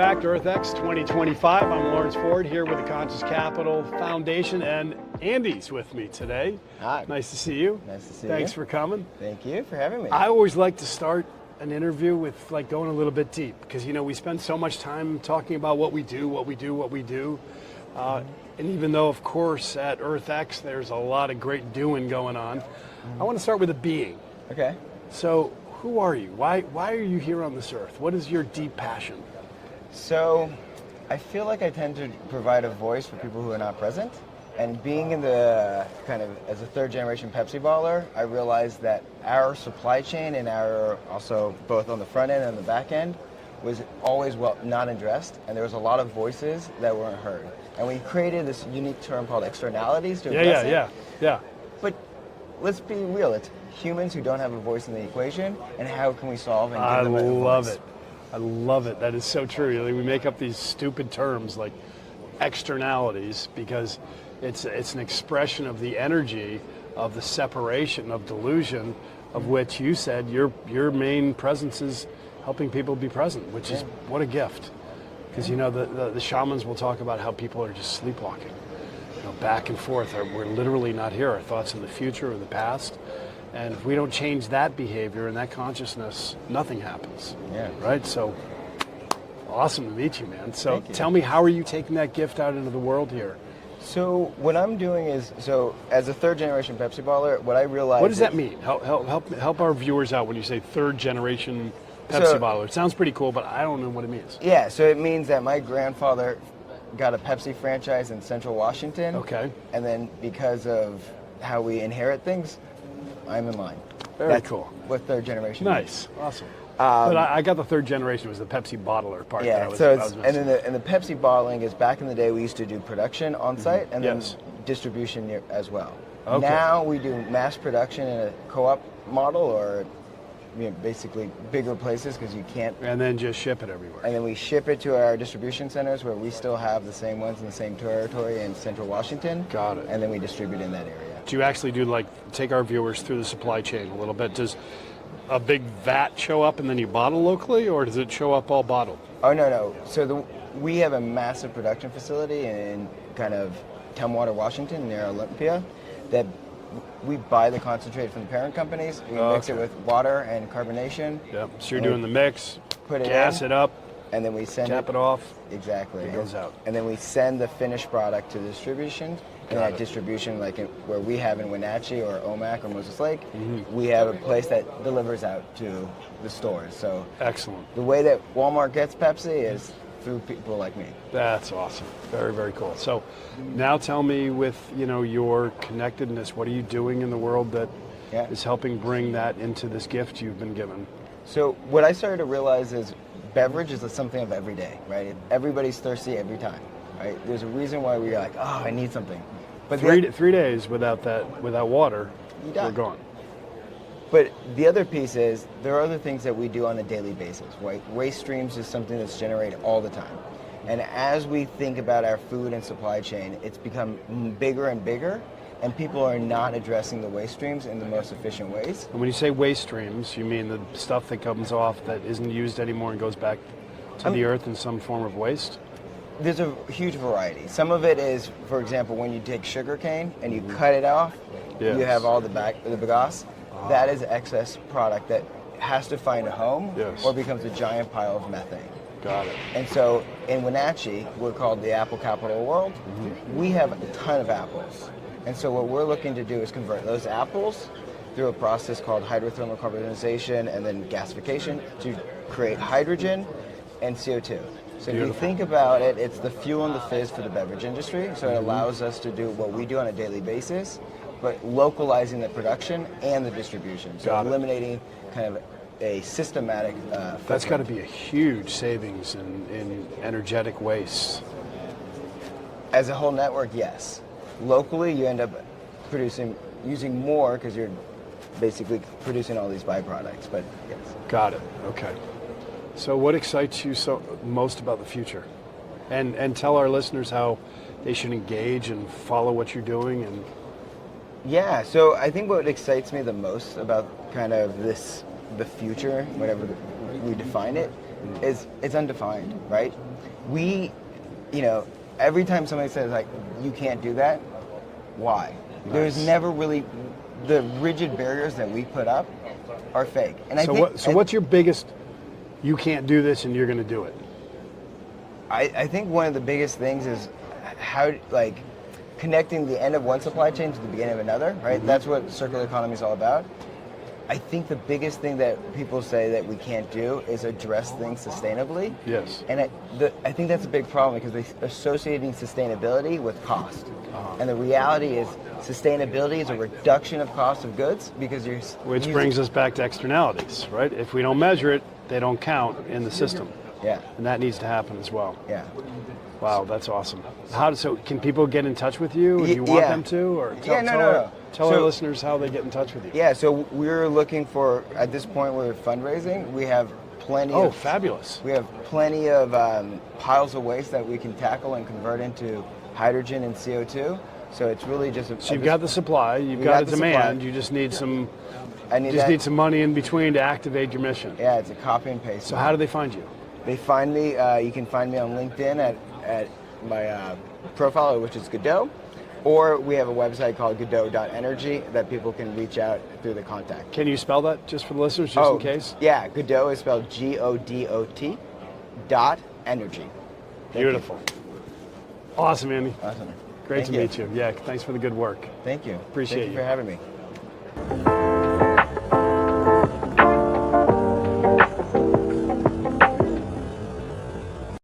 back to EarthX 2025. I'm Lawrence Ford here with the Conscious Capital Foundation, and Andy's with me today. Hi. Nice to see you. Nice to see you. Thanks for coming. Thank you for having me. I always like to start an interview with going a little bit deep, because we spend so much time talking about what we do. And even though, of course, at EarthX there's a lot of great doing going on, I want to start with a being. Okay. So, who are you? Why are you here on this earth? What is your deep passion? So, I feel like I tend to provide a voice for people who are not present. And being in the as a third generation Pepsi bottler, I realized that our supply chain and our also both on the front end and the back end was always not addressed, and there was a lot of voices that weren't heard. And we created this unique term called externalities to address it. Yeah. But let's be real, it's humans who don't have a voice in the equation, and how can we solve and give them a voice? I love it. That is so true. We make up these stupid terms like externalities because it's an expression of the energy of the separation of delusion, of which you said your main presence is helping people be present, which is what a gift. Because the shamans will talk about how people are just sleepwalking, back and forth. We're literally not here. Our thoughts in the future or the past. And if we don't change that behavior and that consciousness, nothing happens. Yeah. Right? So, awesome to meet you, man. So, Thank you. Tell me, how are you taking that gift out into the world here? So, what I'm doing is, as a third generation Pepsi bottler, what I realized. What does that mean? Help our viewers out when you say third generation Pepsi bottler. It sounds pretty cool, but I don't know what it means. Yeah, so it means that my grandfather got a Pepsi franchise in Central Washington. Okay. And then because of how we inherit things, I'm in line. Very cool. What third generation Nice. is. Awesome. But I got the third generation was the Pepsi bottler part. Yeah, and the Pepsi bottling is back in the day we used to do production on site and then distribution as well. Okay. Now we do mass production in a co-op model or basically bigger places because you can't. And then just ship it everywhere. And then we ship it to our distribution centers where we still have the same ones in the same territory in Central Washington. Got it. And then we distribute in that area. Do you actually take our viewers through the supply chain a little bit? Does a big vat show up and then you bottle locally, or does it show up all bottled? Oh, no. So we have a massive production facility in kind of Tumwater, Washington, near Olympia, that we buy the concentrate from the parent companies. We mix it with water and carbonation. Yep. So you're doing the mix, put it gas it up, and then we send cap it off. Exactly. It goes out. And then we send the finished product to distribution. And that distribution, where we have in Wenatchee or Omak or Moses Lake, we have a place that delivers out to the stores. So excellent. The way that Walmart gets Pepsi is through people like me. That's awesome. Very, very cool. So now tell me, with your connectedness, what are you doing in the world that is helping bring that into this gift you've been given? So what I started to realize is beverage is something of every day, right? Everybody's thirsty every time, right? There's a reason why we're like, oh, I need something. But 3 days without water, we're gone. But the other piece is there are other things that we do on a daily basis, right? Waste streams is something that's generated all the time. And as we think about our food and supply chain, it's become bigger and bigger, and people are not addressing the waste streams in the most efficient ways. And when you say waste streams, you mean the stuff that comes off that isn't used anymore and goes back to the earth in some form of waste? There's a huge variety. Some of it is, for example, when you take sugar cane and you cut it off, you have all the bagasse. That is excess product that has to find a home or becomes a giant pile of methane. Got it. And so in Wenatchee, we're called the apple capital of the world. We have a ton of apples. And so what we're looking to do is convert those apples through a process called hydrothermal carbonization and then gasification to create hydrogen and CO2. So if you think about it, it's the fuel and the fizz for the beverage industry. So it allows us to do what we do on a daily basis, but localizing the production and the distribution. So eliminating kind of a systematic That's got to be a huge savings in energetic waste. As a whole network, yes. Locally, you end up using more because you're basically producing all these byproducts, but yes. Got it. Okay. So what excites you most about the future? And tell our listeners how they should engage and follow what you're doing. And yeah, so I think what excites me the most about kind of the future, whatever we define it, is it's undefined, right? We, every time somebody says like you can't do that, why? Nice. There's never really the rigid barriers that we put up are fake. And What's your biggest? You can't do this, and you're going to do it. I think one of the biggest things is how connecting the end of one supply chain to the beginning of another, right? Mm-hmm. That's what circular economy is all about. I think the biggest thing that people say that we can't do is address things sustainably. Yes. And I think that's a big problem because they're associating sustainability with cost. And the reality is sustainability is a reduction of cost of goods because you're... Which brings us back to externalities, right? If we don't measure it, they don't count in the system. Yeah. And that needs to happen as well. Yeah. Wow, that's awesome. So can people get in touch with you? Do you want them to? Or tell our listeners how they get in touch with you. Yeah, so we're looking for, at this point we're fundraising. We have plenty of... fabulous. We have plenty of piles of waste that we can tackle and convert into hydrogen and CO2. So it's really just... So you've got the supply, you've got the demand, supply. You just need some... need some money in between to activate your mission. Yeah, it's a copy and paste. So how do they find you? They find me, you can find me on LinkedIn at my profile, which is Godot, or we have a website called godot.energy that people can reach out through the contact. Can you spell that just for the listeners, just in case? Yeah, Godot is spelled Godot .energy. Beautiful. Awesome, Andy. Awesome. Great to meet you. Yeah, thanks for the good work. Thank you. Appreciate Thank you for having me.